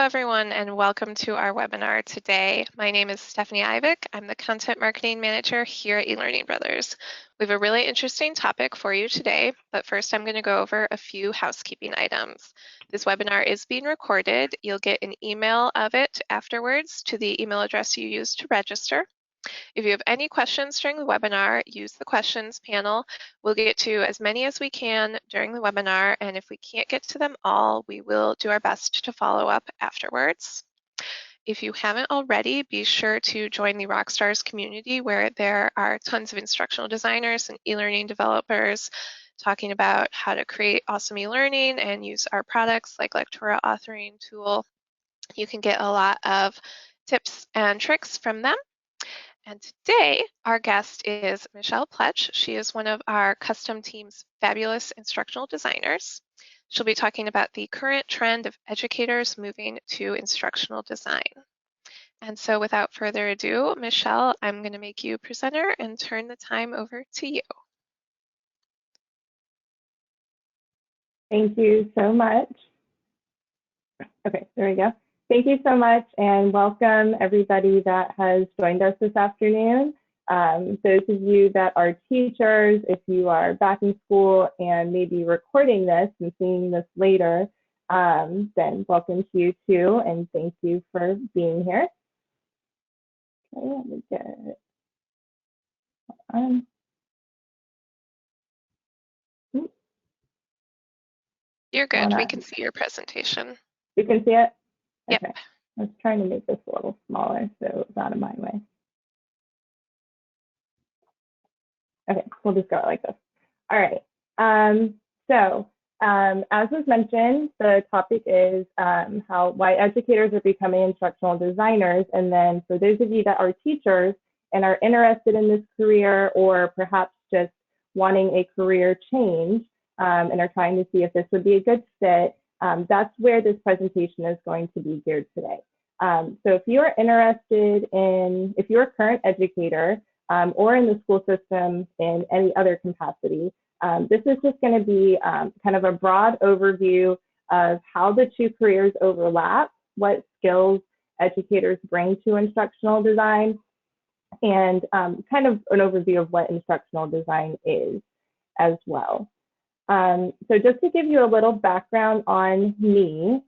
everyone, and welcome to our webinar today. My name is Stephanie Ivick. I'm the Content Marketing Manager here at eLearning Brothers. We have a really interesting topic for you today, but first I'm going to go over a few housekeeping items. This webinar is being recorded. You'll get an email of it afterwards to the email address you used to register. If you have any questions during the webinar, use the questions panel. We'll get to as many as we can during the webinar, and if we can't get to them all, we will do our best to follow up afterwards. If you haven't already, be sure to join the Rockstars community where there are tons of instructional designers and e-learning developers talking about how to create awesome e-learning and use our products like Lectura authoring tool. You can get a lot of tips and tricks from them. And today, our guest is Michelle Pletch. She is one of our custom team's fabulous instructional designers. She'll be talking about the current trend of educators moving to instructional design. And so without further ado, Michelle, I'm going to make you presenter and turn the time over to you. Thank you so much. Okay, there we go. Thank you so much, and welcome everybody that has joined us this afternoon. Those of you that are teachers, if you are back in school and maybe recording this and seeing this later, then welcome to you too, and thank you for being here. Okay, let me get it on. You're good. We can see your presentation. You can see it? Yep. Okay. I was trying to make this a little smaller so it's out of my way. Okay, we'll just go like this. All right. As was mentioned, the topic is why educators are becoming instructional designers. And then for those of you that are teachers and are interested in this career, or perhaps just wanting a career change and are trying to see if this would be a good fit, that's where this presentation is going to be geared today. So if you are interested in, if you're a current educator or in the school system in any other capacity, this is just going to be kind of a broad overview of how the two careers overlap, what skills educators bring to instructional design, and kind of an overview of what instructional design is as well. So just to give you a little background on me,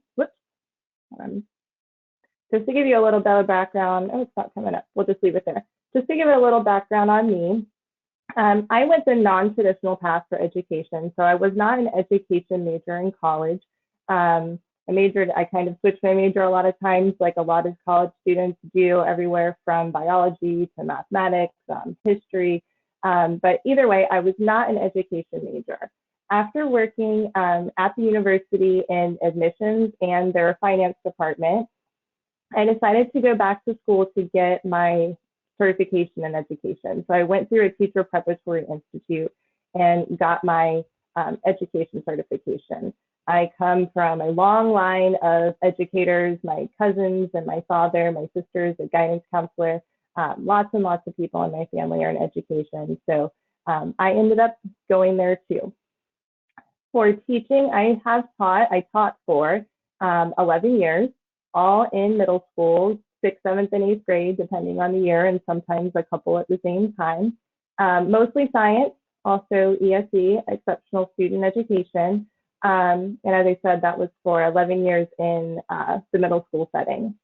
just to give you a little bit of background, oh, it's not coming up, we'll just leave it there. Just to give it a little background on me, I went the non-traditional path for education. So I was not an education major in college. I kind of switched my major a lot of times, like a lot of college students do, everywhere from biology to mathematics, history. But either way, I was not an education major. After working at the university in admissions and their finance department, I decided to go back to school to get my certification in education. So I went through a teacher preparatory institute and got my education certification. I come from a long line of educators, my cousins and my father, my sisters, a guidance counselor, lots and lots of people in my family are in education. So I ended up going there too. For teaching, I taught for 11 years, all in middle school, 6th, 7th, and 8th grade, depending on the year, and sometimes a couple at the same time. Mostly science, also ESE, exceptional student education. And as I said, that was for 11 years in the middle school setting.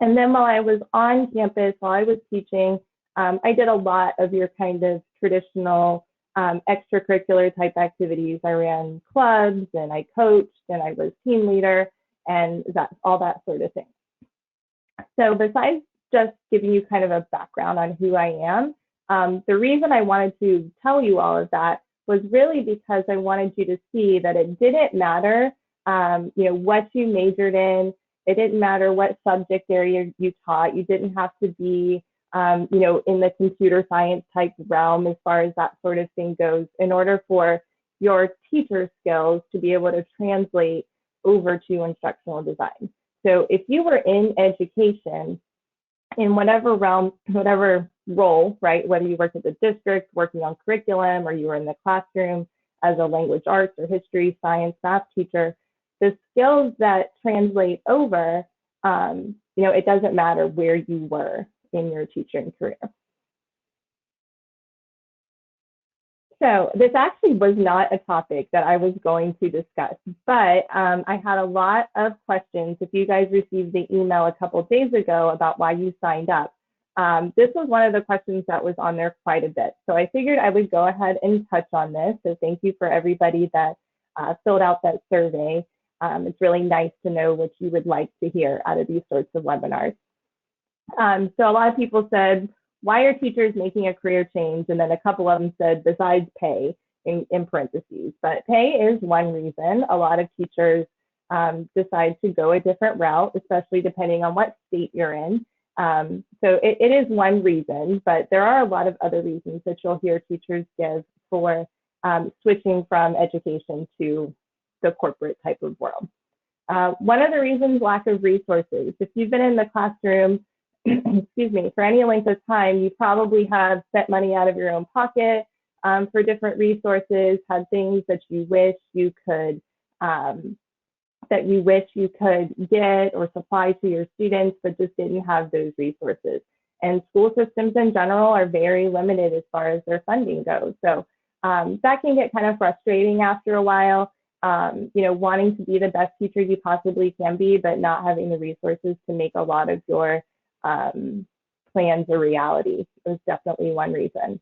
And then while I was on campus, while I was teaching, I did a lot of your kind of traditional extracurricular type activities. I ran clubs and I coached and I was team leader and all that sort of thing. So besides just giving you kind of a background on who I am, the reason I wanted to tell you all of that was really because I wanted you to see that it didn't matter, what you majored in. It didn't matter what subject area you taught. You didn't have to be, in the computer science type realm as far as that sort of thing goes, in order for your teacher skills to be able to translate over to instructional design. So if you were in education, in whatever realm, whatever role, right, whether you worked at the district working on curriculum or you were in the classroom as a language arts or history, science, math teacher, the skills that translate over, it doesn't matter where you were in your teaching career. So this actually was not a topic that I was going to discuss, but I had a lot of questions. If you guys received the email a couple of days ago about why you signed up, this was one of the questions that was on there quite a bit. So I figured I would go ahead and touch on this. So thank you for everybody that filled out that survey. It's really nice to know what you would like to hear out of these sorts of webinars. So a lot of people said, why are teachers making a career change? And then a couple of them said, besides pay, in parentheses. But pay is one reason. A lot of teachers decide to go a different route, especially depending on what state you're in. So it is one reason, but there are a lot of other reasons that you'll hear teachers give for switching from education to the corporate type of world. One of the reasons, lack of resources. If you've been in the classroom, excuse me, for any length of time, you probably have spent money out of your own pocket for different resources, had things that you wish you could get or supply to your students, but just didn't have those resources. And school systems in general are very limited as far as their funding goes. So that can get kind of frustrating after a while. Wanting to be the best teacher you possibly can be, but not having the resources to make a lot of your plans a reality is definitely one reason.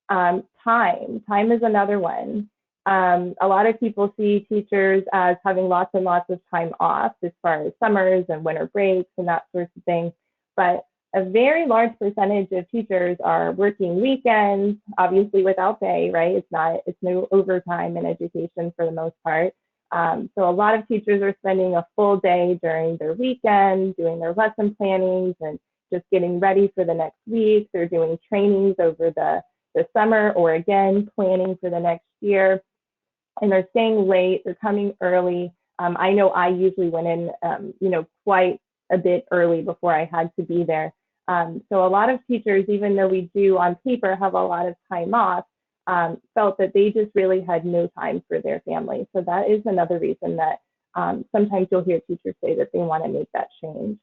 Time is another one. A lot of people see teachers as having lots and lots of time off as far as summers and winter breaks and that sort of thing. But a very large percentage of teachers are working weekends, obviously without pay, right? It's no overtime in education for the most part. So a lot of teachers are spending a full day during their weekend, doing their lesson plannings and just getting ready for the next week. They're doing trainings over the summer, or again, planning for the next year. And they're staying late, they're coming early. I know I usually went in, quite a bit early before I had to be there. So a lot of teachers, even though we do on paper have a lot of time off, felt that they just really had no time for their family. So that is another reason that sometimes you'll hear teachers say that they want to make that change.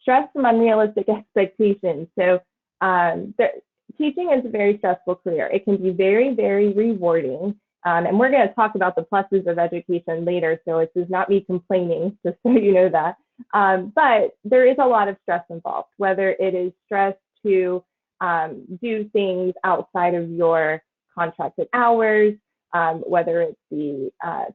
Stress from unrealistic expectations. So teaching is a very stressful career. It can be very, very rewarding. And we're going to talk about the pluses of education later. So it is not me complaining, just so you know that. But there is a lot of stress involved, whether it is stress to do things outside of your contracted hours, whether it's the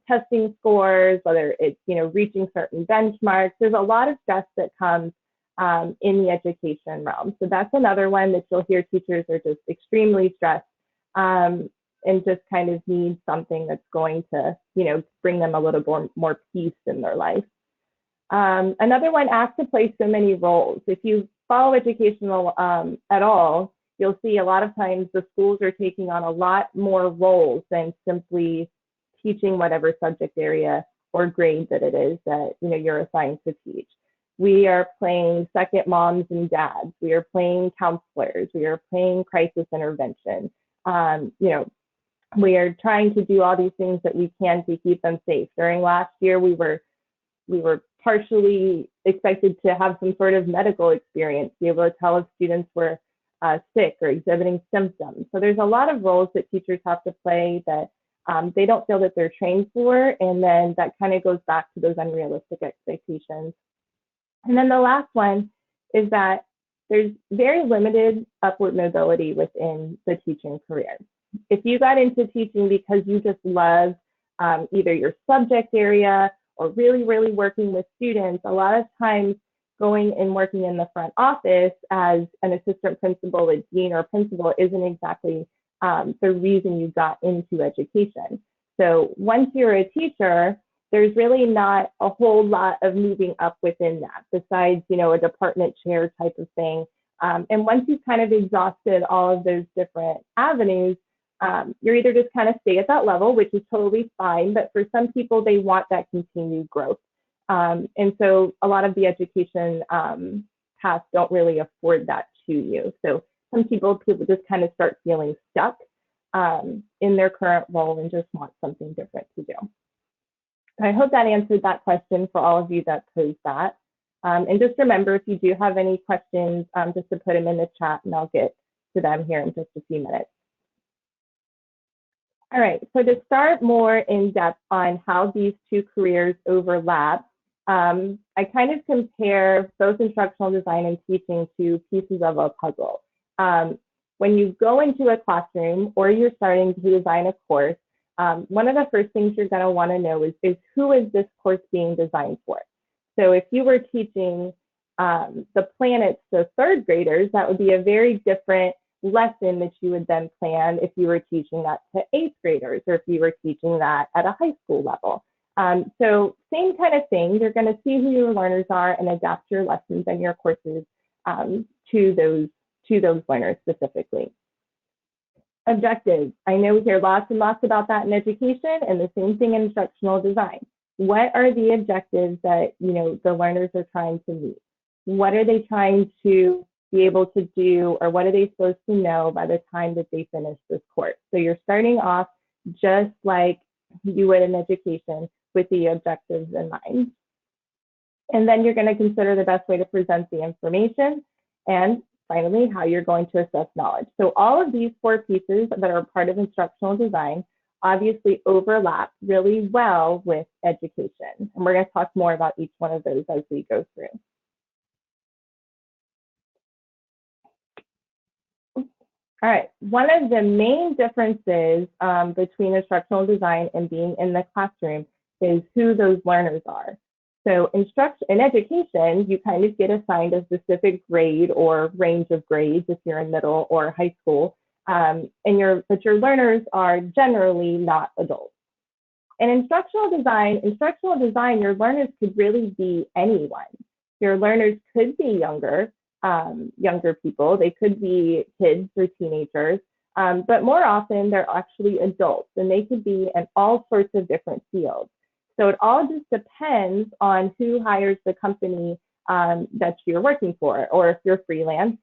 testing scores, whether it's reaching certain benchmarks. There's a lot of stress that comes in the education realm. So that's another one that you'll hear teachers are just extremely stressed and just kind of need something that's going to bring them a little more peace in their life. Another one, asked to play so many roles. If you follow educational at all, you'll see a lot of times the schools are taking on a lot more roles than simply teaching whatever subject area or grade that it is that you're assigned to teach. We are playing second moms and dads. We are playing counselors. We are playing crisis intervention. We are trying to do all these things that we can to keep them safe. During last year, we were partially expected to have some sort of medical experience, be able to tell if students were sick or exhibiting symptoms. So there's a lot of roles that teachers have to play that they don't feel that they're trained for, and then that kind of goes back to those unrealistic expectations. And then the last one is that there's very limited upward mobility within the teaching career. If you got into teaching because you just love either your subject area or really, really working with students, a lot of times going and working in the front office as an assistant principal, a dean, or principal isn't exactly the reason you got into education. So once you're a teacher, there's really not a whole lot of moving up within that besides, a department chair type of thing. And once you've kind of exhausted all of those different avenues, you're either just kind of stay at that level, which is totally fine, but for some people, they want that continued growth. And so a lot of the education paths don't really afford that to you. So some people just kind of start feeling stuck in their current role and just want something different to do. I hope that answered that question for all of you that posed that. And just remember, if you do have any questions, just to put them in the chat and I'll get to them here in just a few minutes. All right, so to start more in depth on how these two careers overlap, I kind of compare both instructional design and teaching to pieces of a puzzle. When you go into a classroom or you're starting to design a course, one of the first things you're going to want to know is who is this course being designed for? So if you were teaching the planets to third graders, that would be a very different lesson that you would then plan if you were teaching that to eighth graders or if you were teaching that at a high school level. So same kind of thing, you're going to see who your learners are and adapt your lessons and your courses to those learners specifically. Objectives. I know we hear lots and lots about that in education, and the same thing in instructional design. What are the objectives that the learners are trying to meet? What are they trying to be able to do, or what are they supposed to know by the time that they finish this course? So you're starting off just like you would in education with the objectives in mind. And then you're going to consider the best way to present the information, and finally, how you're going to assess knowledge. So all of these 4 pieces that are part of instructional design obviously overlap really well with education. And we're going to talk more about each one of those as we go through. All right, one of the main differences between instructional design and being in the classroom is who those learners are. So in education, you kind of get assigned a specific grade or range of grades if you're in middle or high school, but your learners are generally not adults. In instructional design, your learners could really be anyone. Your learners could be younger people. They could be kids or teenagers, but more often they're actually adults, and they could be in all sorts of different fields. So it all just depends on who hires the company that you're working for, or if you're freelance,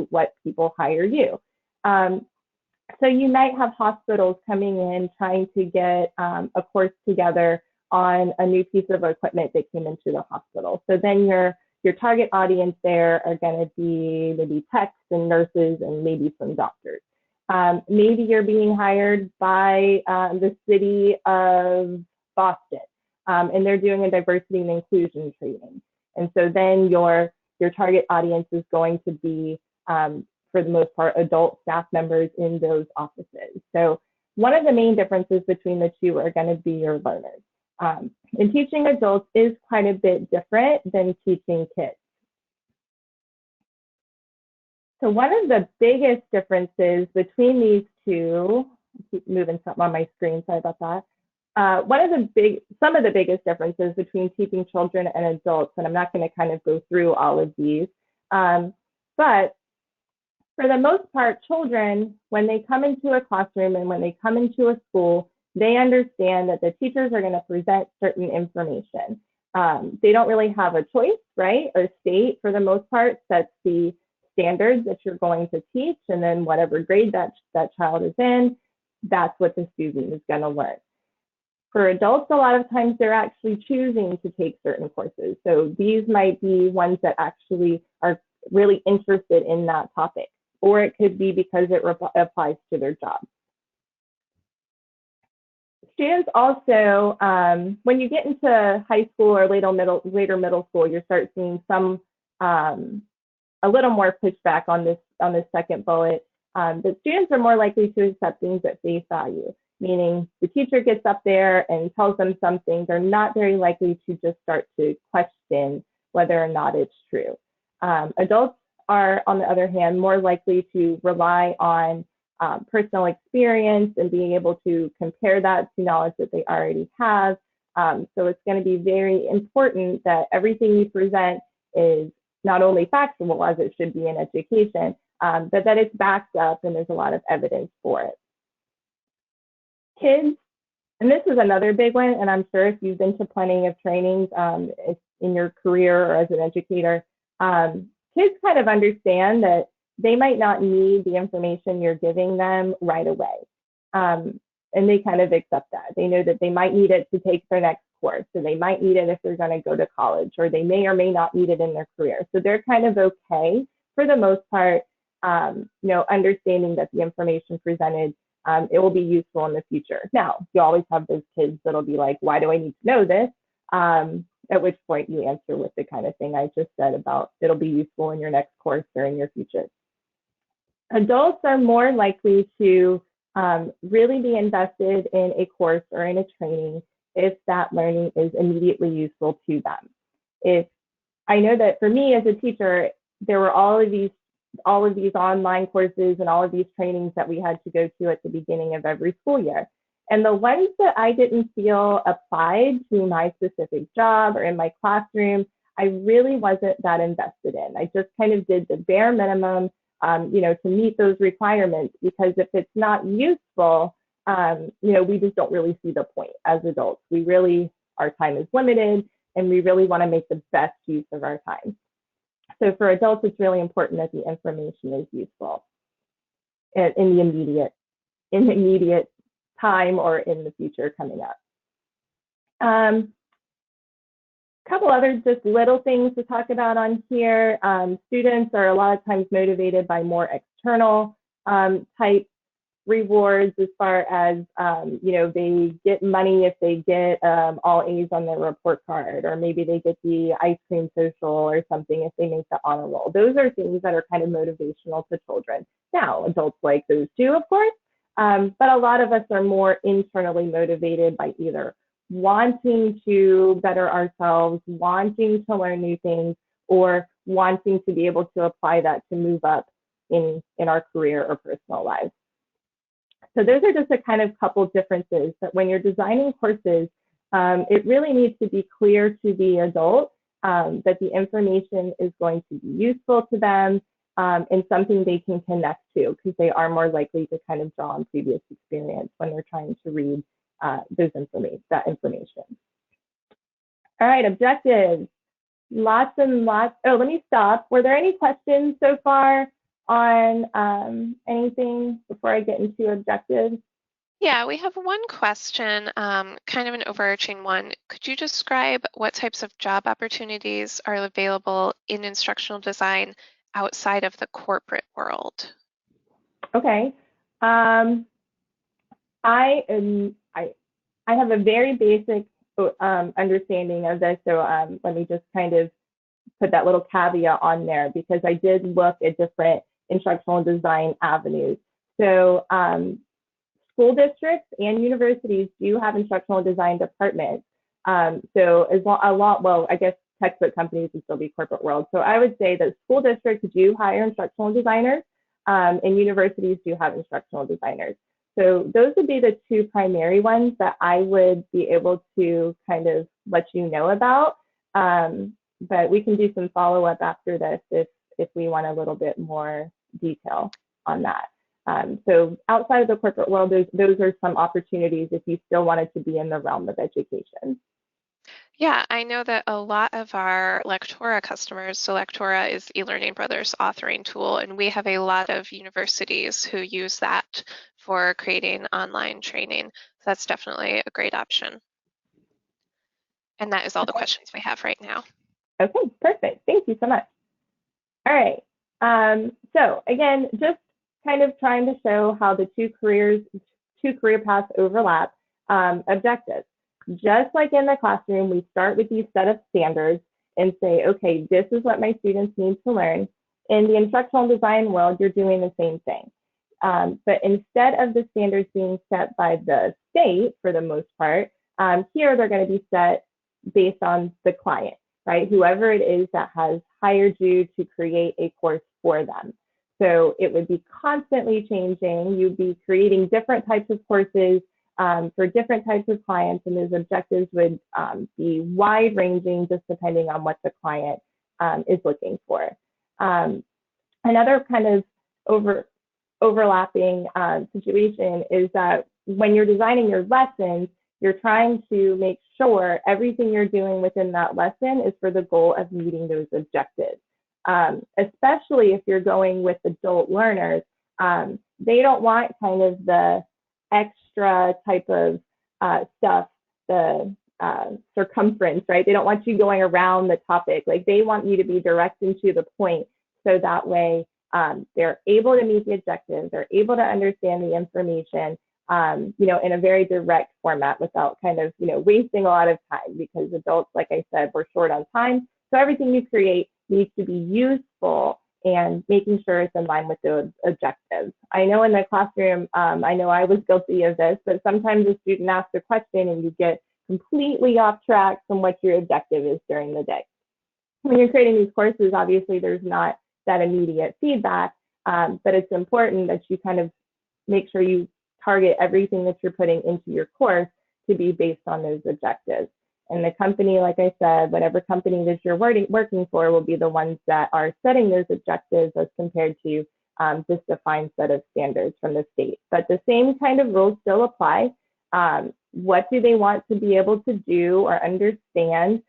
what people hire you. So you might have hospitals coming in trying to get a course together on a new piece of equipment that came into the hospital. So then your target audience there are going to be maybe techs and nurses and maybe some doctors. Maybe you're being hired by the city of Boston, and they're doing a diversity and inclusion training. And so then your target audience is going to be, for the most part, adult staff members in those offices. So one of the main differences between the two are going to be your learners. And teaching adults is quite a bit different than teaching kids. So one of the biggest differences between these two, I keep moving something on my screen, sorry about that. Some of the biggest differences between teaching children and adults, and I'm not going to kind of go through all of these, but for the most part, children, when they come into a classroom and when they come into a school, they understand that the teachers are going to present certain information. They don't really have a choice, right? Or state, for the most part, sets the standards that you're going to teach, and then whatever grade that child is in, that's what the student is going to learn. For adults, a lot of times they're actually choosing to take certain courses. So these might be ones that actually are really interested in that topic, or it could be because it applies to their job. Students also, when you get into high school or later middle school, you start seeing some a little more pushback on this second bullet. That students are more likely to accept things at face value, meaning the teacher gets up there and tells them something, they're not very likely to just start to question whether or not it's true. Adults are, on the other hand, more likely to rely on personal experience and being able to compare that to knowledge that they already have. So it's going to be very important that everything you present is not only factual, as it should be in education, but that it's backed up and there's a lot of evidence for it. Kids, and this is another big one, and I'm sure if you've been to plenty of trainings in your career or as an educator, kids kind of understand that they might not need the information you're giving them right away. and they kind of accept that. They know that they might need it to take their next course, so they might need it if they're going to go to college, or they may or may not need it in their career. So they're kind of okay for the most part, understanding that the information presented, it will be useful in the future. Now, you always have those kids that'll be like, why do I need to know this? At which point you answer with the kind of thing I just said about it'll be useful in your next course or in your future. Adults are more likely to really be invested in a course or in a training if that learning is immediately useful to them. If I know that for me as a teacher, there were all of these online courses and all of these trainings that we had to go to at the beginning of every school year. And the ones that I didn't feel applied to my specific job or in my classroom, I really wasn't that invested in. I just kind of did the bare minimum, to meet those requirements, because if it's not useful, we just don't really see the point as adults. Our time is limited, and we really want to make the best use of our time. So for adults, it's really important that the information is useful in the immediate time or in the future coming up. Couple other just little things to talk about on here. Students are a lot of times motivated by more external type rewards, as far as they get money if they get all A's on their report card, or maybe they get the ice cream social or something if they make the honor roll. Those are things that are kind of motivational to children. Now, adults like those too, of course, but a lot of us are more internally motivated by either wanting to better ourselves, wanting to learn new things, or wanting to be able to apply that to move up in our career or personal lives. So those are just a kind of couple differences, that when you're designing courses, it really needs to be clear to the adult that the information is going to be useful to them and something they can connect to, because they are more likely to kind of draw on previous experience when they're trying to read that information. All right, objectives. Lots and lots. Oh, let me stop. Were there any questions so far on anything before I get into objectives? Yeah, we have one question, kind of an overarching one. Could you describe what types of job opportunities are available in instructional design outside of the corporate world? Okay. I have a very basic understanding of this, so let me just kind of put that little caveat on there, because I did look at different instructional design avenues. So school districts and universities do have instructional design departments. So I guess textbook companies would still be corporate world. So I would say that school districts do hire instructional designers, and universities do have instructional designers. So those would be the two primary ones that I would be able to kind of let you know about. But we can do some follow-up after this if we want a little bit more detail on that. So outside of the corporate world, those are some opportunities if you still wanted to be in the realm of education. Yeah, I know that a lot of our Lectora customers, so Lectora is eLearning Brothers authoring tool, and we have a lot of universities who use that for creating online training. So that's definitely a great option. And that is all the questions we have right now. Okay, perfect. Thank you so much. All right. So again, just kind of trying to show how the two career paths overlap. Objectives. Just like in the classroom, we start with these set of standards and say, okay, this is what my students need to learn. In the instructional design world, you're doing the same thing. But instead of the standards being set by the state for the most part, here they're going to be set based on the client, right? Whoever it is that has hired you to create a course for them. So it would be constantly changing. You'd be creating different types of courses for different types of clients, and those objectives would be wide ranging just depending on what the client is looking for. Another kind of overlapping situation is that when you're designing your lessons, you're trying to make sure everything you're doing within that lesson is for the goal of meeting those objectives. Especially if you're going with adult learners, they don't want kind of the extra type of stuff, the circumference, right? They don't want you going around the topic. Like they want you to be direct and to the point, so that way they're able to meet the objectives, they're able to understand the information, in a very direct format without kind of, wasting a lot of time, because adults, like I said, we're short on time. So everything you create needs to be useful and making sure it's in line with those objectives. I know in the classroom, I know I was guilty of this, but sometimes a student asks a question and you get completely off track from what your objective is during the day. When you're creating these courses, obviously there's not that immediate feedback, but it's important that you kind of make sure you target everything that you're putting into your course to be based on those objectives. And the company, like I said, whatever company that you're working for will be the ones that are setting those objectives as compared to just a defined set of standards from the state. But the same kind of rules still apply. What do they want to be able to do or understand,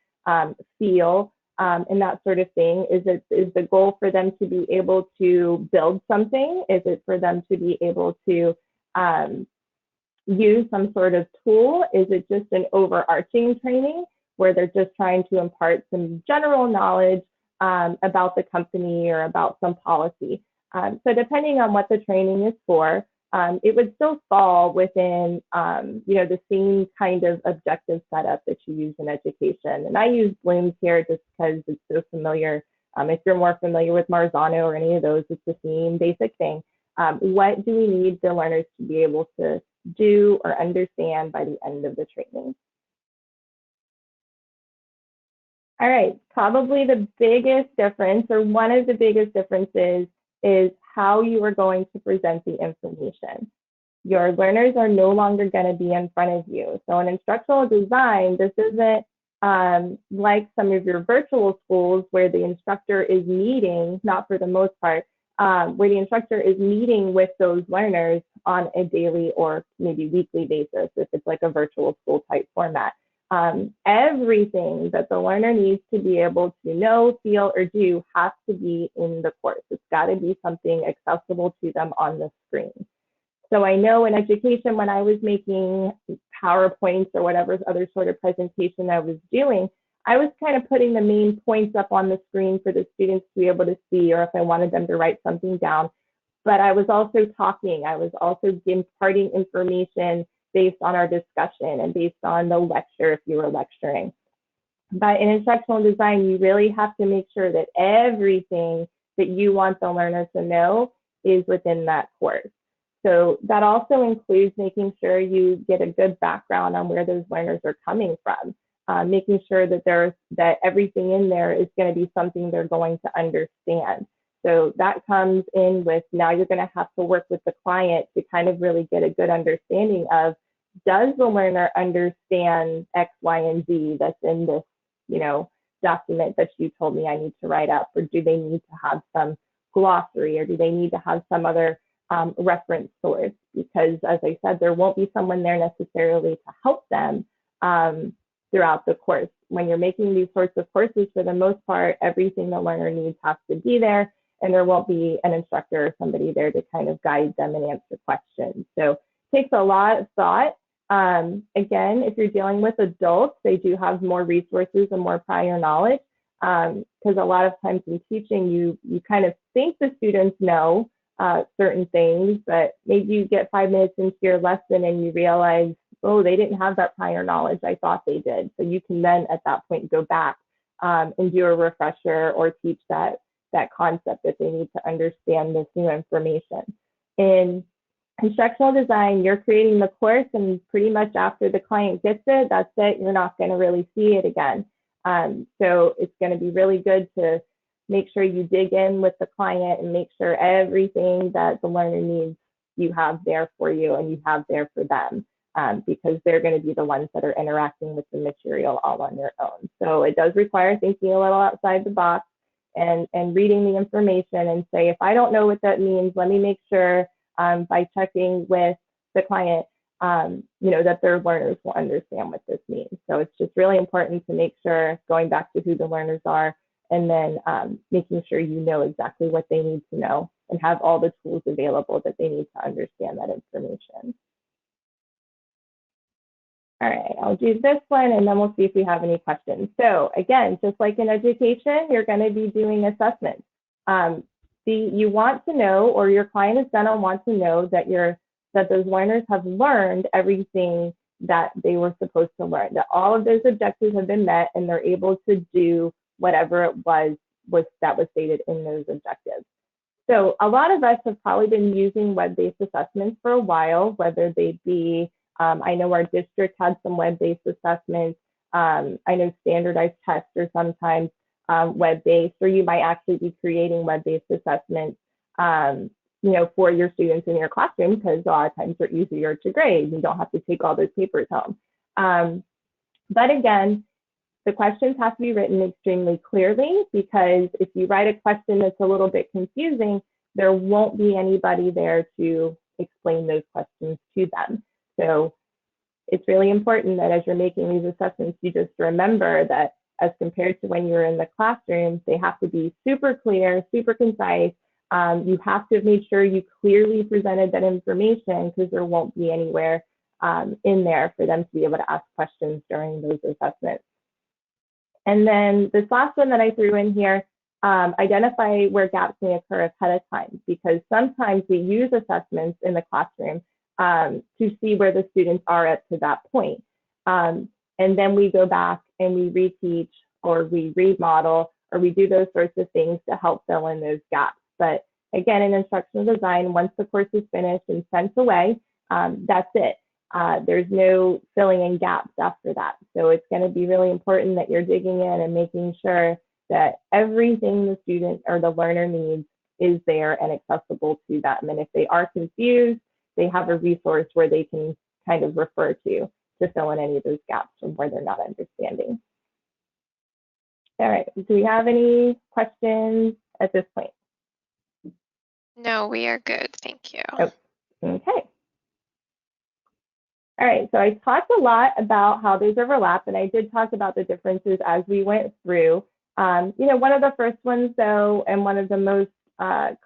feel, and that sort of thing? Is the goal for them to be able to build something? Is it for them to be able to use some sort of tool? Is it just an overarching training where they're just trying to impart some general knowledge about the company or about some policy? So depending on what the training is for, it would still fall within the same kind of objective setup that you use in education. And I use Bloom's here just because it's so familiar. If you're more familiar with Marzano or any of those, it's the same basic thing. What do we need the learners to be able to do or understand by the end of the training? All right, probably the biggest difference, or one of the biggest differences, is how you are going to present the information. Your learners are no longer going to be in front of you. So in instructional design, this isn't like some of your virtual schools where the instructor is meeting, not for the most part, where the instructor is meeting with those learners on a daily or maybe weekly basis, if it's like a virtual school type format. Everything that the learner needs to be able to know, feel, or do has to be in the course. It's got to be something accessible to them on the screen. So I know in education, when I was making PowerPoints or whatever other sort of presentation I was doing, I was kind of putting the main points up on the screen for the students to be able to see, or if I wanted them to write something down. But I was also talking. I was also imparting information based on our discussion and based on the lecture if you were lecturing. But in instructional design, you really have to make sure that everything that you want the learner to know is within that course. So that also includes making sure you get a good background on where those learners are coming from, making sure that everything in there is going to be something they're going to understand. So that comes in with, now you're going to have to work with the client to kind of really get a good understanding of, does the learner understand X, Y, and Z that's in this, document that you told me I need to write up, or do they need to have some glossary, or do they need to have some other reference source? Because as I said, there won't be someone there necessarily to help them throughout the course. When you're making these sorts of courses, for the most part, everything the learner needs has to be there, and there won't be an instructor or somebody there to kind of guide them and answer questions. So it takes a lot of thought. Again, if you're dealing with adults, they do have more resources and more prior knowledge, because a lot of times in teaching, you kind of think the students know certain things, but maybe you get 5 minutes into your lesson and you realize, oh, they didn't have that prior knowledge. I thought they did. So you can then at that point go back and do a refresher or teach that concept that they need to understand this new information. In instructional design, you're creating the course, and pretty much after the client gets it, that's it. You're not going to really see it again. So it's going to be really good to make sure you dig in with the client and make sure everything that the learner needs, you have there for you and you have there for them, because they're going to be the ones that are interacting with the material all on their own. So it does require thinking a little outside the box and reading the information and say, if I don't know what that means, let me make sure by checking with the client, that their learners will understand what this means. So it's just really important to make sure, going back to who the learners are, and then making sure you know exactly what they need to know and have all the tools available that they need to understand that information. All right, I'll do this one and then we'll see if we have any questions. So again, just like in education, you're going to be doing assessments. You want to know, or your client is going to want to know that those learners have learned everything that they were supposed to learn, that all of those objectives have been met and they're able to do whatever it was that was stated in those objectives. So a lot of us have probably been using web-based assessments for a while, whether they be, I know our district had some web-based assessments. I know standardized tests are sometimes web-based, or you might actually be creating web-based assessments, for your students in your classroom, because a lot of times they're easier to grade. You don't have to take all those papers home. But again, the questions have to be written extremely clearly, because if you write a question that's a little bit confusing, there won't be anybody there to explain those questions to them. So it's really important that as you're making these assessments, you just remember that as compared to when you're in the classroom, they have to be super clear, super concise. You have to make sure you clearly presented that information, because there won't be anywhere in there for them to be able to ask questions during those assessments. And then this last one that I threw in here, identify where gaps may occur ahead of time, because sometimes we use assessments in the classroom to see where the students are up to that point. And then we go back and we reteach, or we remodel, or we do those sorts of things to help fill in those gaps. But again, in instructional design, once the course is finished and sent away, that's it. There's no filling in gaps after that. So it's going to be really important that you're digging in and making sure that everything the student or the learner needs is there and accessible to them. And if they are confused, they have a resource where they can kind of refer to fill in any of those gaps from where they're not understanding. All right, do we have any questions at this point? No, we are good. Thank you. Oh, okay. All right, so I talked a lot about how those overlap, and I did talk about the differences as we went through. One of the first ones, though, and one of the most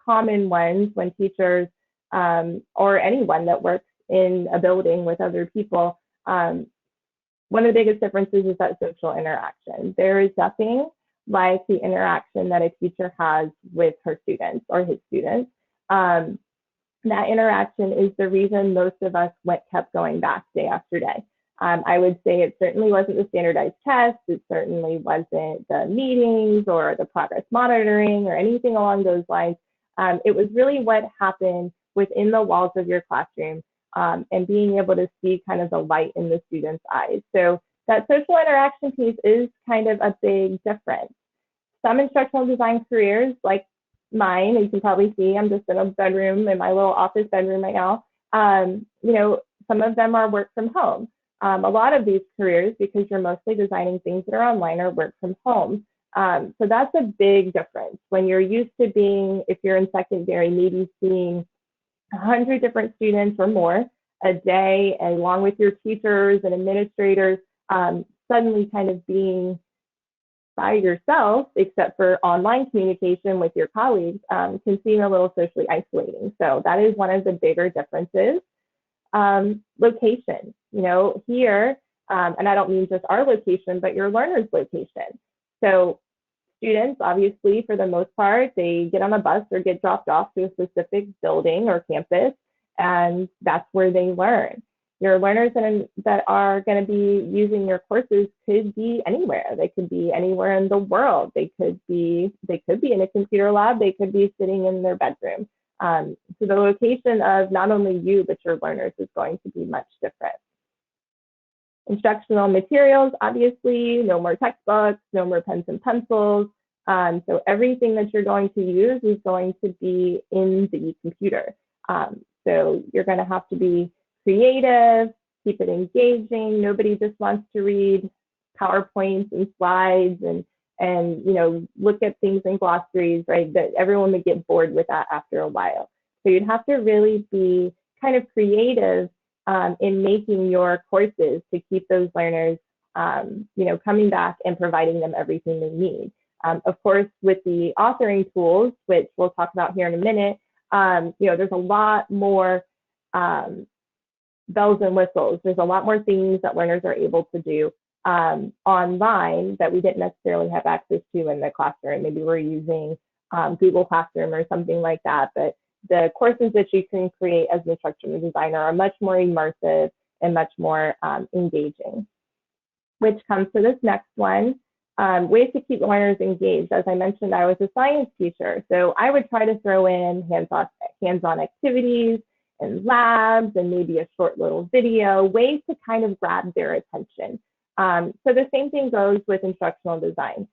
common ones when teachers or anyone that works in a building with other people, one of the biggest differences is that social interaction. There is nothing like the interaction that a teacher has with her students or his students. That interaction is the reason most of us kept going back day after day. I would say it certainly wasn't the standardized tests. It certainly wasn't the meetings or the progress monitoring or anything along those lines. It was really what happened within the walls of your classroom, and being able to see kind of the light in the students' eyes. So that social interaction piece is kind of a big difference. Some instructional design careers, like mine, you can probably see I'm just in a bedroom, in my little office bedroom right now. Some of them are work from home. A lot of these careers, because you're mostly designing things that are online, are work from home. So that's a big difference. When you're used to being, if you're in secondary, maybe seeing 100 different students or more a day, along with your teachers and administrators, suddenly kind of being by yourself, except for online communication with your colleagues, can seem a little socially isolating. So that is one of the bigger differences. Location, here, and I don't mean just our location, but your learner's location. So students, obviously, for the most part, they get on a bus or get dropped off to a specific building or campus, and that's where they learn. Your learners that are going to be using your courses could be anywhere. They could be anywhere in the world. They could be in a computer lab. They could be sitting in their bedroom. So the location of not only you, but your learners is going to be much different. Instructional materials, obviously, no more textbooks, no more pens and pencils. So everything that you're going to use is going to be in the computer. So you're going to have to be creative, keep it engaging. Nobody just wants to read PowerPoints and slides and look at things in glossaries, right? That everyone would get bored with that after a while. So you'd have to really be kind of creative in making your courses to keep those learners, coming back and providing them everything they need. Of course, with the authoring tools, which we'll talk about here in a minute, there's a lot more bells and whistles. There's a lot more things that learners are able to do online that we didn't necessarily have access to in the classroom. Maybe we're using Google Classroom or something like that, but the courses that you can create as an instructional designer are much more immersive and much more engaging. Which comes to this next one, ways to keep learners engaged. As I mentioned, I was a science teacher, so I would try to throw in hands-on activities and labs and maybe a short little video, ways to kind of grab their attention. So the same thing goes with instructional design.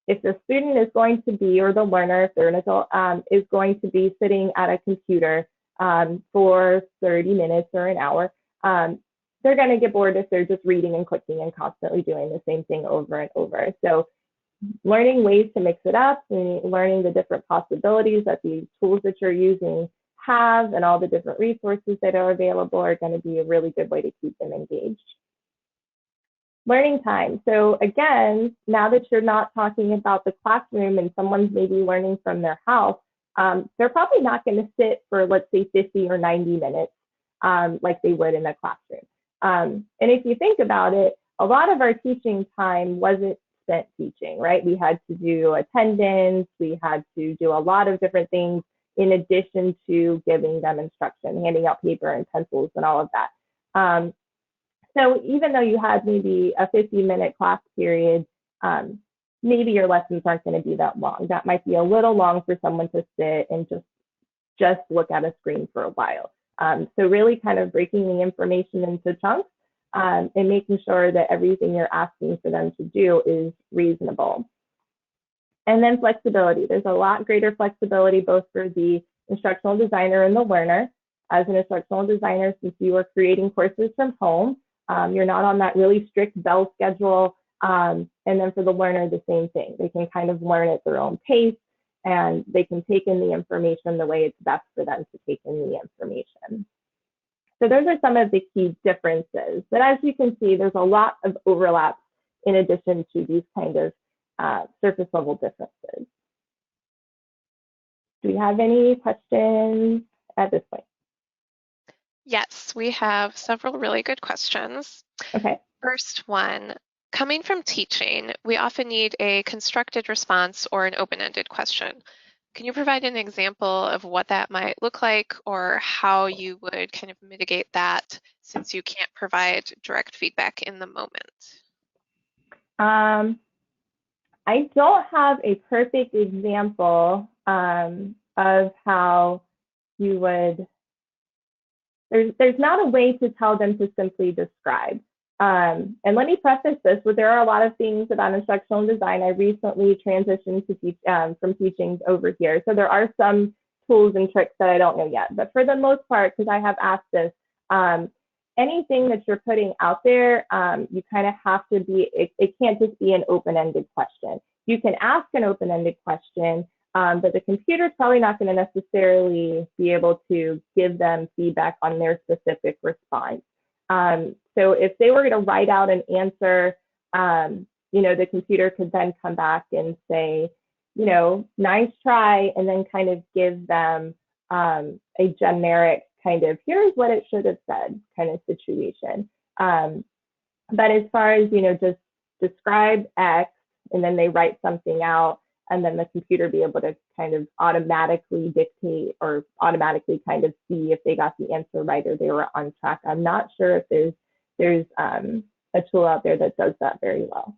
If the student is going to be, or the learner, if they're an adult, is going to be sitting at a computer for 30 minutes or an hour, they're going to get bored if they're just reading and clicking and constantly doing the same thing over and over. So learning ways to mix it up, learning the different possibilities that the tools that you're using have and all the different resources that are available are going to be a really good way to keep them engaged. Learning time. So again, now that you're not talking about the classroom and someone's maybe learning from their house, they're probably not going to sit for, let's say, 50 or 90 minutes like they would in a classroom. And if you think about it, a lot of our teaching time wasn't spent teaching, right? We had to do attendance, we had to do a lot of different things in addition to giving them instruction, handing out paper and pencils and all of that. So even though you had maybe a 50-minute class period, maybe your lessons aren't going to be that long. That might be a little long for someone to sit and just look at a screen for a while. So really kind of breaking the information into chunks and making sure that everything you're asking for them to do is reasonable. And then flexibility. There's a lot greater flexibility both for the instructional designer and the learner. As an instructional designer, since you are creating courses from home, you're not on that really strict bell schedule. And then for the learner, the same thing. They can kind of learn at their own pace and they can take in the information the way it's best for them to take in the information. So those are some of the key differences. But as you can see, there's a lot of overlap in addition to these kind of surface level differences. Do we have any questions at this point? Yes, we have several really good questions. Okay. First one, coming from teaching, we often need a constructed response or an open-ended question. Can you provide an example of what that might look like or how you would kind of mitigate that since you can't provide direct feedback in the moment? I don't have a perfect example of how you would, there's not a way to tell them to simply describe. And let me preface this with there are a lot of things about instructional design. I recently transitioned to teach from teaching over here. So there are some tools and tricks that I don't know yet. But for the most part, because I have asked this, anything that you're putting out there, you kind of have to be, it can't just be an open-ended question. You can ask an open-ended question, but the computer's probably not going to necessarily be able to give them feedback on their specific response. So if they were going to write out an answer, the computer could then come back and say, nice try, and then kind of give them a generic kind of, here's what it should have said kind of situation. But as far as, just describe X, and then they write something out, and then the computer be able to kind of automatically dictate or automatically kind of see if they got the answer right or they were on track. I'm not sure if there's a tool out there that does that very well.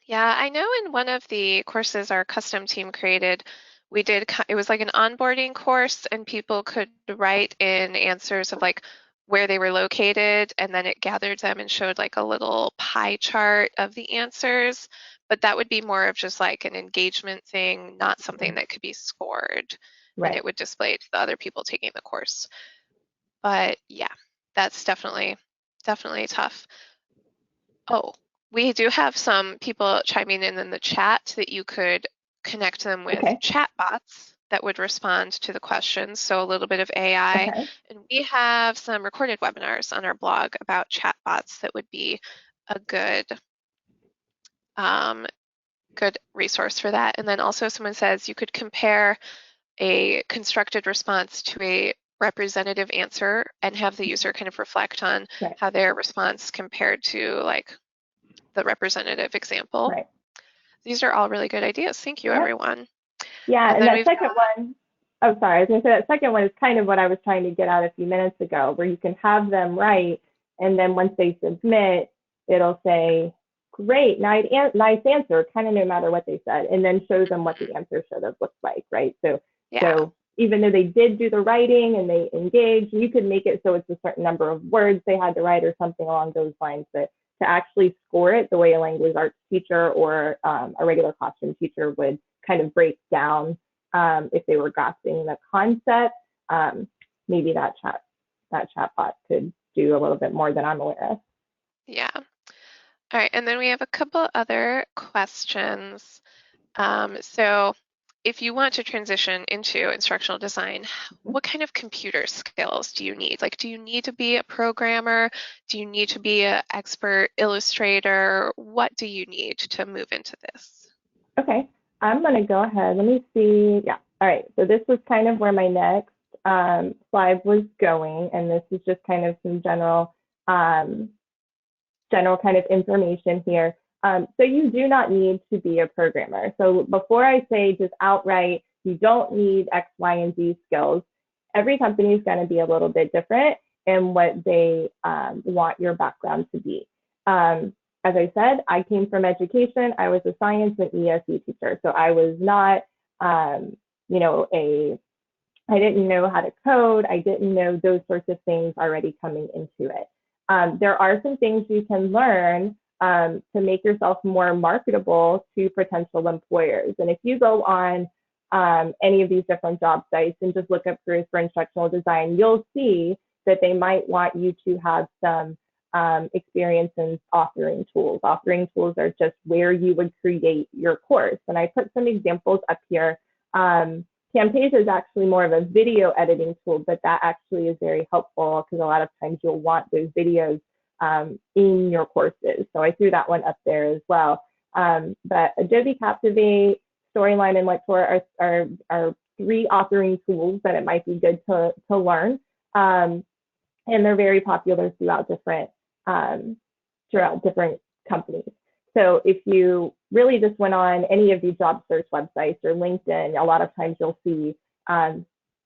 Yeah, I know in one of the courses our custom team created, we did, it was like an onboarding course and people could write in answers of like where they were located and then it gathered them and showed like a little pie chart of the answers. But that would be more of just like an engagement thing, not something that could be scored. Right. And it would display to the other people taking the course. But yeah, that's definitely tough. Oh, we do have some people chiming in the chat that you could connect them with Okay. chat bots that would respond to the questions. So a little bit of AI. Okay. And we have some recorded webinars on our blog about chat bots that would be a good good resource for that. And then also someone says you could compare a constructed response to a representative answer and have the user kind of reflect on Right, how their response compared to like the representative example. right. These are all really good ideas. Thank you, Yep. everyone. Yeah, And and then that we've second got, one, oh, sorry, I was going to say that second one is kind of what I was trying to get at a few minutes ago, where you can have them write, and then once they submit, it'll say, great, nice answer, kind of no matter what they said, and then shows them what the answer should have looked like, right? So, yeah, so even though they did do the writing and they engaged, you could make it so it's a certain number of words they had to write or something along those lines. But to actually score it the way a language arts teacher or a regular classroom teacher would kind of break down if they were grasping the concept. Maybe that chatbot could do a little bit more than I'm aware of. yeah. All right, and then we have a couple other questions. So if you want to transition into instructional design, what kind of computer skills do you need? Like, do you need to be a programmer? Do you need to be an expert illustrator? What do you need to move into this? Okay, I'm going to go ahead. Let me see. Yeah. All right. So this was kind of where my next slide was going, and this is just kind of some um, general kind of information here. So you do not need to be a programmer. So before I say just outright, you don't need X, Y, and Z skills, every company is going to be a little bit different in what they want your background to be. As I said, I came from education. I was a science and ESE teacher. So I was not, you know, I didn't know how to code. I didn't know those sorts of things already coming into it. There are some things you can learn to make yourself more marketable to potential employers. And if you go on any of these different job sites and just look up careers for instructional design, you'll see that they might want you to have some experience in authoring tools. Authoring tools are just where you would create your course. And I put some examples up here. Camtasia is actually more of a video editing tool, but that actually is very helpful because a lot of times you'll want those videos in your courses. So I threw that one up there as well. But Adobe Captivate, Storyline, and Lector are three authoring tools that it might be good to learn. And they're very popular throughout different companies. So if you really just went on any of these job search websites or LinkedIn, a lot of times you'll see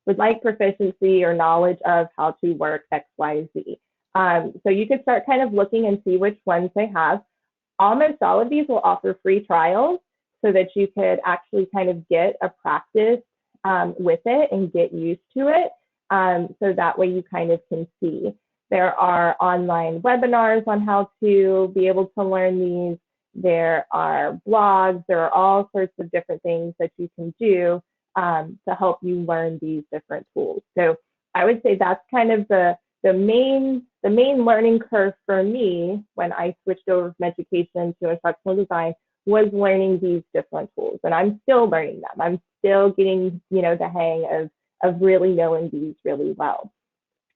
would like proficiency or knowledge of how to work X, Y, Z. So you could start kind of looking and see which ones they have. Almost all of these will offer free trials so that you could actually kind of get a practice with it and get used to it. So that way you kind of can see. There are online webinars on how to be able to learn these. There are blogs. There are all sorts of different things that you can do to help you learn these different tools. So I would say that's kind of the main learning curve for me when I switched over from education to instructional design was learning these different tools, and I'm still learning them. I'm still getting the hang of really knowing these really well.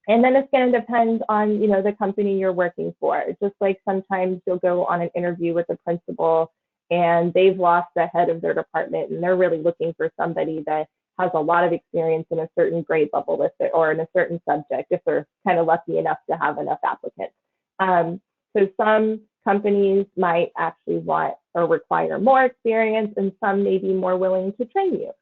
And then it's going to depend on the company you're working for. Just like sometimes you'll go on an interview with a principal and they've lost the head of their department and they're really looking for somebody that has a lot of experience in a certain grade level with it or in a certain subject if they're kind of lucky enough to have enough applicants. So some companies might actually want or require more experience and some may be more willing to train you.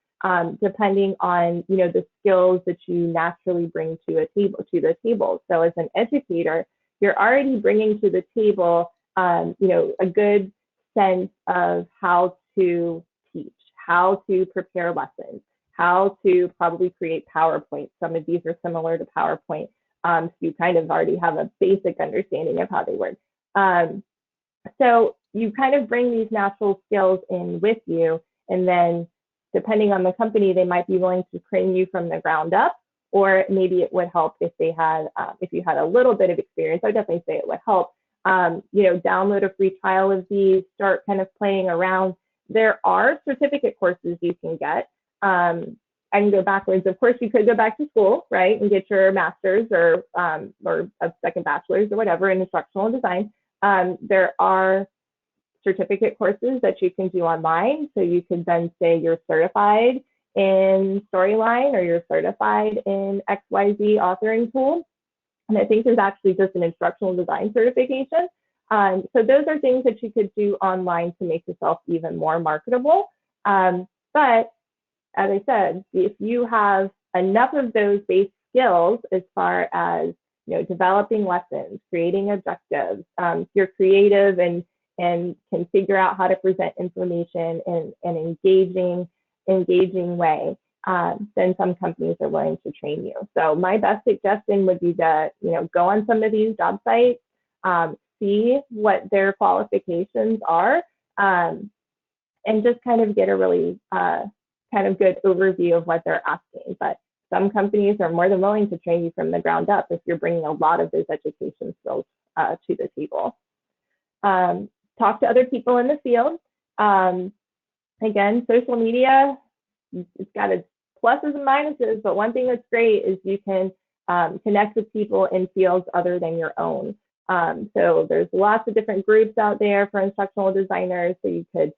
Depending on the skills that you naturally bring to the table. So as an educator, you're already bringing to the table a good sense of how to teach, how to prepare lessons, how to probably create PowerPoint. Some of these are similar to PowerPoint, so you kind of already have a basic understanding of how they work. So you kind of bring these natural skills in with you, and then depending on the company, they might be willing to train you from the ground up, or maybe it would help if you had a little bit of experience. I would definitely say it would help. Download a free trial of these, start kind of playing around. There are certificate courses you can get. I can go backwards. Of course, you could go back to school, right, and get your master's or a second bachelor's or whatever in instructional design. There are certificate courses that you can do online. So you can then say you're certified in Storyline or you're certified in XYZ authoring tool. And I think there's actually just an instructional design certification. So those are things that you could do online to make yourself even more marketable. But as I said, if you have enough of those base skills as far as developing lessons, creating objectives, you're creative and can figure out how to present information in an engaging way, then some companies are willing to train you. So my best suggestion would be to go on some of these job sites, see what their qualifications are, and just kind of get a really kind of good overview of what they're asking. But some companies are more than willing to train you from the ground up if you're bringing a lot of those education skills to the table. Talk to other people in the field. Again, social media, it's got its pluses and minuses, but one thing that's great is you can connect with people in fields other than your own. So there's lots of different groups out there for instructional designers, so you could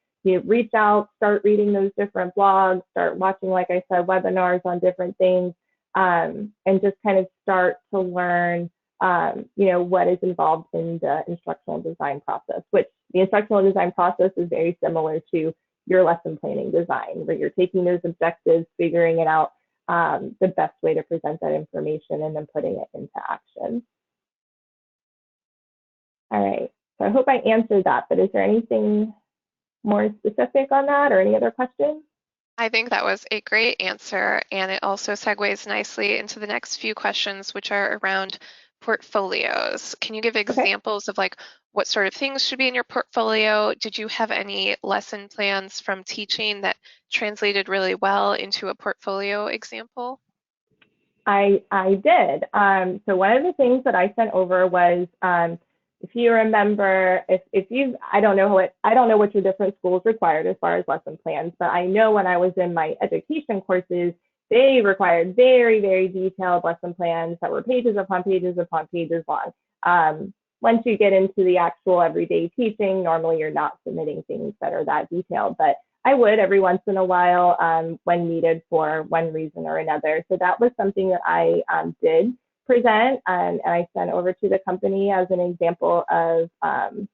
reach out, start reading those different blogs, start watching, like I said, webinars on different things, and just kind of start to learn what is involved in the instructional design process, which the instructional design process is very similar to your lesson planning design, where you're taking those objectives, figuring it out, the best way to present that information, and then putting it into action. All right, so I hope I answered that, but is there anything more specific on that or any other questions? I think that was a great answer, and it also segues nicely into the next few questions, which are around portfolios. Can you give examples of like what sort of things should be in your portfolio? Did you have any lesson plans from teaching that translated really well into a portfolio example? I did. So one of the things that I sent over was, if you remember, if you, I don't know what your different schools required as far as lesson plans, but I know when I was in my education courses, they required very, very detailed lesson plans that were pages upon pages upon pages long. Once you get into the actual everyday teaching, normally you're not submitting things that are that detailed, but I would every once in a while when needed for one reason or another. So that was something that I did present, and I sent over to the company as an example of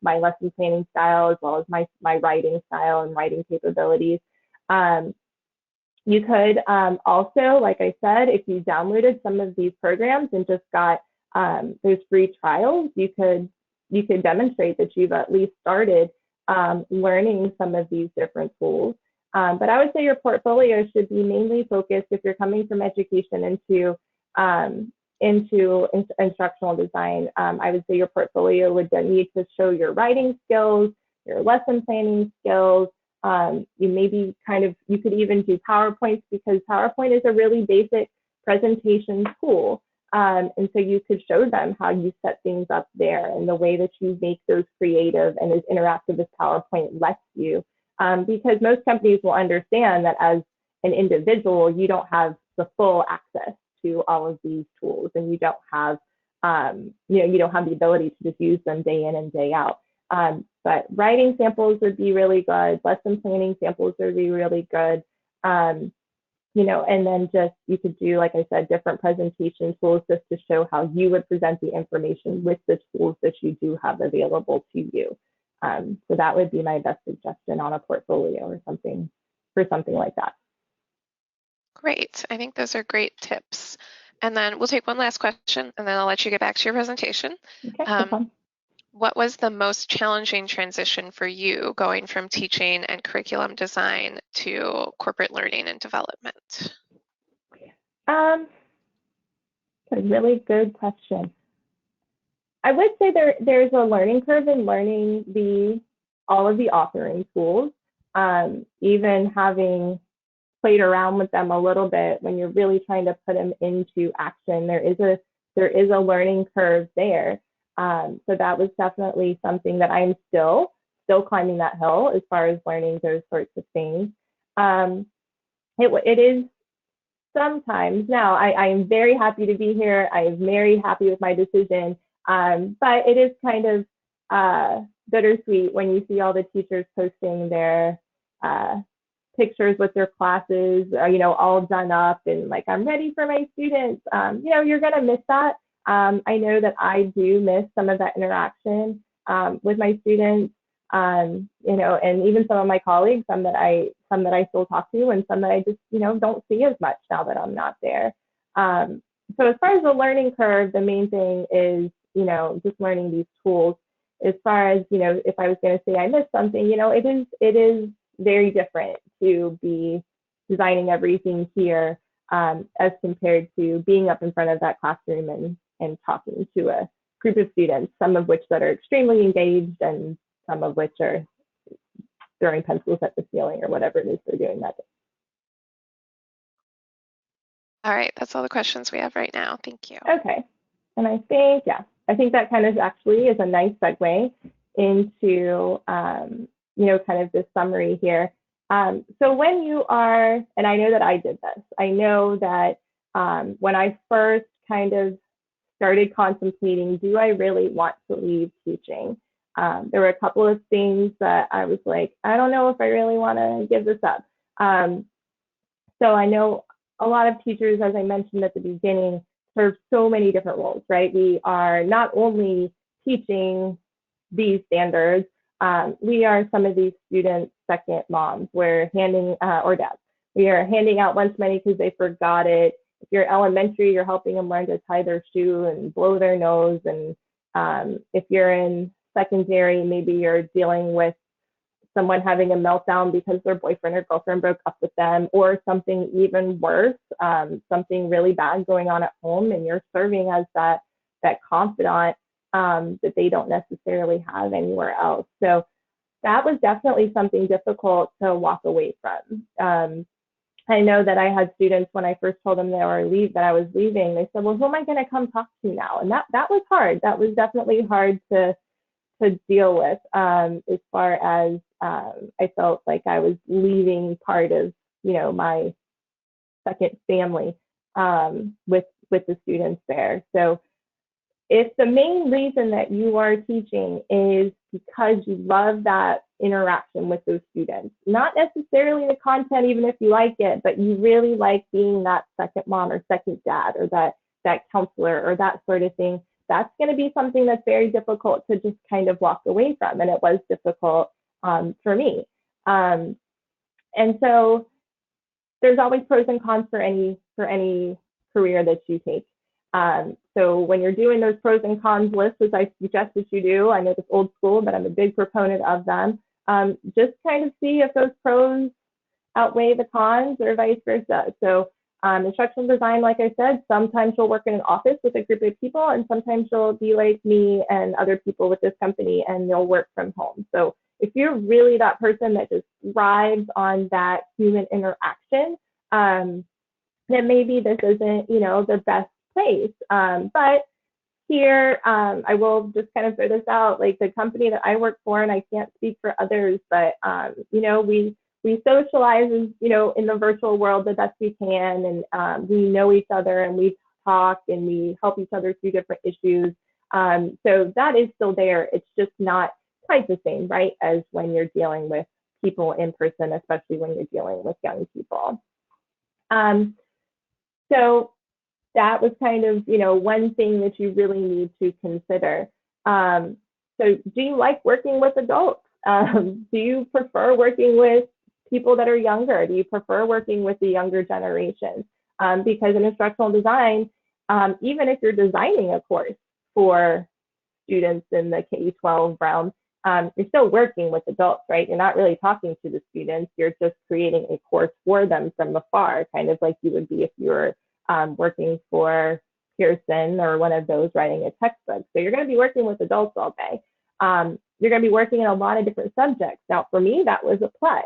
my lesson planning style, as well as my writing style and writing capabilities. You could also, like I said, if you downloaded some of these programs and just got those free trials, you could demonstrate that you've at least started learning some of these different tools. But I would say your portfolio should be mainly focused, if you're coming from education into instructional design. I would say your portfolio would need to show your writing skills, your lesson planning skills. You could even do PowerPoints, because PowerPoint is a really basic presentation tool. And so you could show them how you set things up there and the way that you make those creative and as interactive as PowerPoint lets you. Because most companies will understand that as an individual, you don't have the full access to all of these tools, and you don't have the ability to just use them day in and day out. But writing samples would be really good. Lesson planning samples would be really good. And then just, you could do, like I said, different presentation tools just to show how you would present the information with the tools that you do have available to you. So that would be my best suggestion on a portfolio or something like that. Great. I think those are great tips. And then we'll take one last question, and then I'll let you get back to your presentation. Okay, what was the most challenging transition for you going from teaching and curriculum design to corporate learning and development? A really good question. I would say there's a learning curve in learning all of the authoring tools. Even having played around with them a little bit, when you're really trying to put them into action, there is a learning curve there. So that was definitely something that I'm still climbing that hill as far as learning those sorts of things. It is sometimes now. I am very happy to be here. I am very happy with my decision. But it is kind of bittersweet when you see all the teachers posting their pictures with their classes, all done up and like, I'm ready for my students. You're going to miss that. I know that I do miss some of that interaction with my students, and even some of my colleagues, some that I still talk to, and some that I just, don't see as much now that I'm not there. So as far as the learning curve, the main thing is, just learning these tools. As far as, if I was going to say I missed something, it is very different to be designing everything here as compared to being up in front of that classroom and talking to a group of students, some of which that are extremely engaged and some of which are throwing pencils at the ceiling or whatever it is they're doing that day. All right, that's all the questions we have right now. Thank you. Okay. And I think that kind of actually is a nice segue into, kind of this summary here. So when you are, and I know that I did this, I know that when I first kind of started contemplating, do I really want to leave teaching? There were a couple of things that I was like, I don't know if I really want to give this up. So I know a lot of teachers, as I mentioned at the beginning, serve so many different roles, right? We are not only teaching these standards, we are some of these students' second moms. We're handing, or dads, we are handing out lunch money because they forgot it. If you're elementary, you're helping them learn to tie their shoe and blow their nose. And if you're in secondary, maybe you're dealing with someone having a meltdown because their boyfriend or girlfriend broke up with them, or something even worse, something really bad going on at home, and you're serving as that confidant that they don't necessarily have anywhere else. So that was definitely something difficult to walk away from. I know that I had students, when I first told them that I was leaving, they said, well, who am I going to come talk to now? And that was hard. That was definitely hard to deal with, as far as I felt like I was leaving part of, my second family with the students there. So if the main reason that you are teaching is because you love that interaction with those students, not necessarily the content, even if you like it, but you really like being that second mom or second dad or that counselor or that sort of thing, that's going to be something that's very difficult to just kind of walk away from. And it was difficult for me. And so there's always pros and cons for any career that you take. So when you're doing those pros and cons lists, as I suggest that you do, I know it's old school, but I'm a big proponent of them. Just kind of see if those pros outweigh the cons or vice versa. So instructional design, like I said, sometimes you'll work in an office with a group of people, and sometimes you'll be like me and other people with this company, and you'll work from home. So if you're really that person that just thrives on that human interaction, then maybe this isn't, the best place. But here, I will just kind of throw this out, like the company that I work for, and I can't speak for others, but, we socialize, in the virtual world the best we can, and we know each other, and we talk, and we help each other through different issues. So that is still there. It's just not quite the same, right, as when you're dealing with people in person, especially when you're dealing with young people. So that was kind of, one thing that you really need to consider. So do you like working with adults? Do you prefer working with people that are younger? Do you prefer working with the younger generation? Because in instructional design, even if you're designing a course for students in the K-12 realm, you're still working with adults, right? You're not really talking to the students. You're just creating a course for them from afar, kind of like you would be if you were working for Pearson or one of those writing a textbook. So you're going to be working with adults all day. You're going to be working in a lot of different subjects. Now, for me, that was a plus.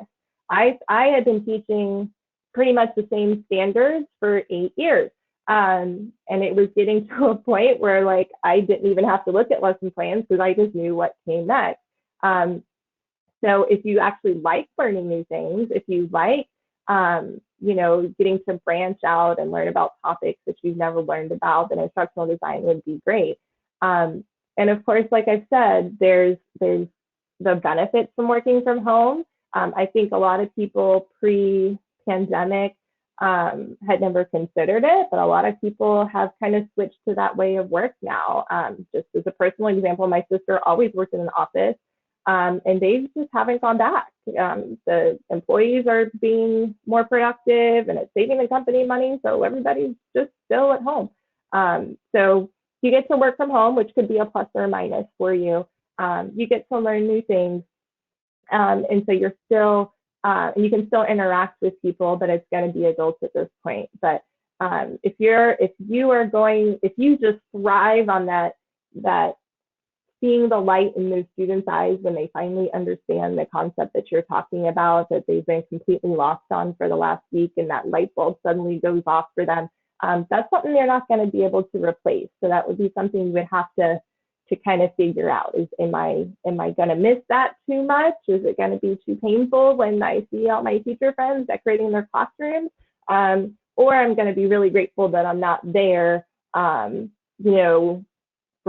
I had been teaching pretty much the same standards for 8 years. And it was getting to a point where like I didn't even have to look at lesson plans because I just knew what came next. So if you actually like learning new things, if you like, getting to branch out and learn about topics that you've never learned about, then instructional design would be great. And of course, like I said, there's the benefits from working from home. I think a lot of people pre-pandemic had never considered it, but a lot of people have kind of switched to that way of work now. Just as a personal example, my sister always worked in an office, and they just haven't gone back. The employees are being more productive and it's saving the company money, so everybody's just still at home. So you get to work from home, which could be a plus or a minus for you. You get to learn new things, and so you're still, and you can still interact with people, but it's going to be adults at this point. But if you just thrive on that seeing the light in those students' eyes when they finally understand the concept that you're talking about, that they've been completely lost on for the last week, and that light bulb suddenly goes off for them, that's something they're not going to be able to replace. So that would be something you would have to kind of figure out is, am I going to miss that too much? Is it going to be too painful when I see all my teacher friends decorating their classrooms? Or I'm going to be really grateful that I'm not there, for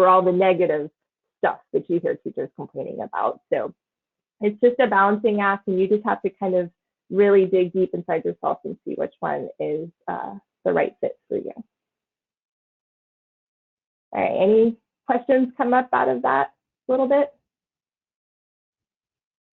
all the negative stuff that you hear teachers complaining about. So it's just a balancing act, and you just have to kind of really dig deep inside yourself and see which one is the right fit for you. All right, any questions come up out of that a little bit?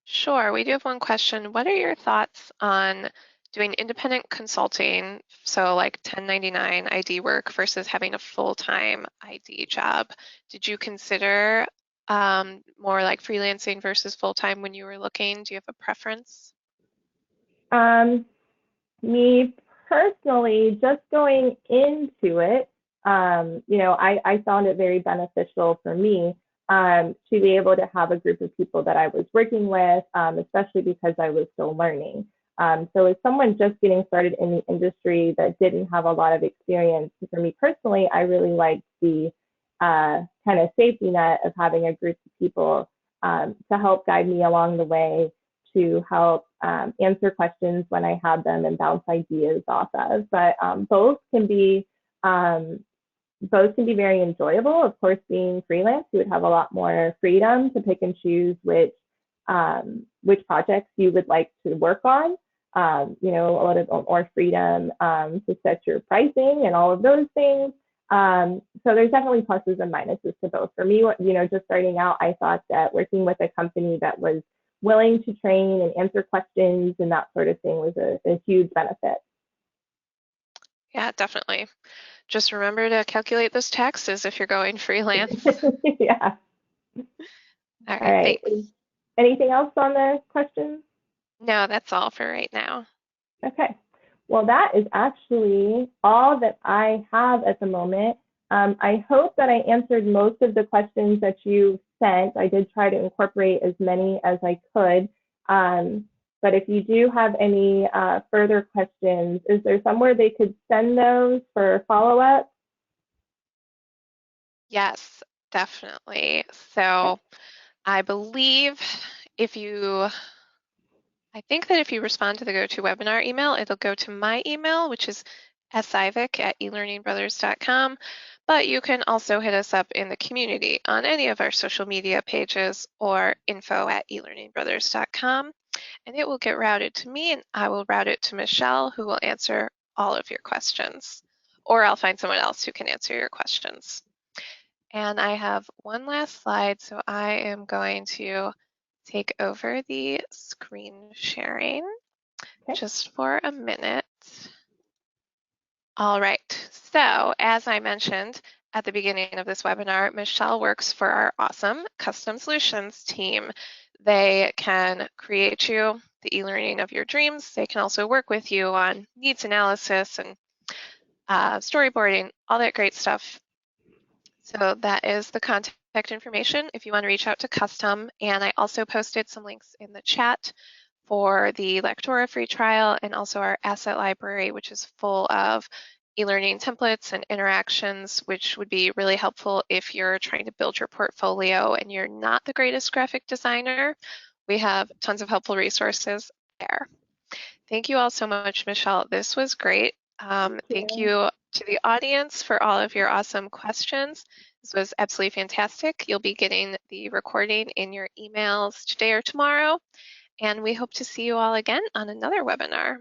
Sure, we do have one question. What are your thoughts on doing independent consulting, so like 1099 ID work versus having a full-time ID job? Did you consider more like freelancing versus full-time when you were looking? Do you have a preference? Me personally, just going into it, I found it very beneficial for me to be able to have a group of people that I was working with, especially because I was still learning. So as someone just getting started in the industry that didn't have a lot of experience, for me personally, I really liked the kind of safety net of having a group of people to help guide me along the way, to help answer questions when I had them and bounce ideas off of. But both can be very enjoyable. Of course, being freelance, you would have a lot more freedom to pick and choose which projects you would like to work on. A lot of more freedom to set your pricing and all of those things. So there's definitely pluses and minuses to both. For me, just starting out, I thought that working with a company that was willing to train and answer questions and that sort of thing was a huge benefit. Yeah, definitely. Just remember to calculate those taxes if you're going freelance. Yeah. All All right, right. thanks. Anything else on the questions? No, that's all for right now. Okay. Well, that is actually all that I have at the moment. I hope that I answered most of the questions that you sent. I did try to incorporate as many as I could. But if you do have any further questions, is there somewhere they could send those for follow-up? Yes, definitely. So I believe if you I think that if you respond to the GoToWebinar email, it'll go to my email, which is sivic@elearningbrothers.com. But you can also hit us up in the community on any of our social media pages or info@elearningbrothers.com. And it will get routed to me, and I will route it to Michelle, who will answer all of your questions. Or I'll find someone else who can answer your questions. And I have one last slide, so I am going to take over the screen sharing just for a minute. All right, so as I mentioned at the beginning of this webinar, Michelle works for our awesome custom solutions team. They can create you the e-learning of your dreams. They can also work with you on needs analysis and storyboarding, all that great stuff. So that is the contact information if you want to reach out to Custom. And I also posted some links in the chat for the Lectora free trial and also our asset library, which is full of e-learning templates and interactions, which would be really helpful if you're trying to build your portfolio and you're not the greatest graphic designer. We have tons of helpful resources there. Thank you all so much, Michelle. This was great. Thank you to the audience for all of your awesome questions. This was absolutely fantastic. You'll be getting the recording in your emails today or tomorrow. and we hope to see you all again on another webinar.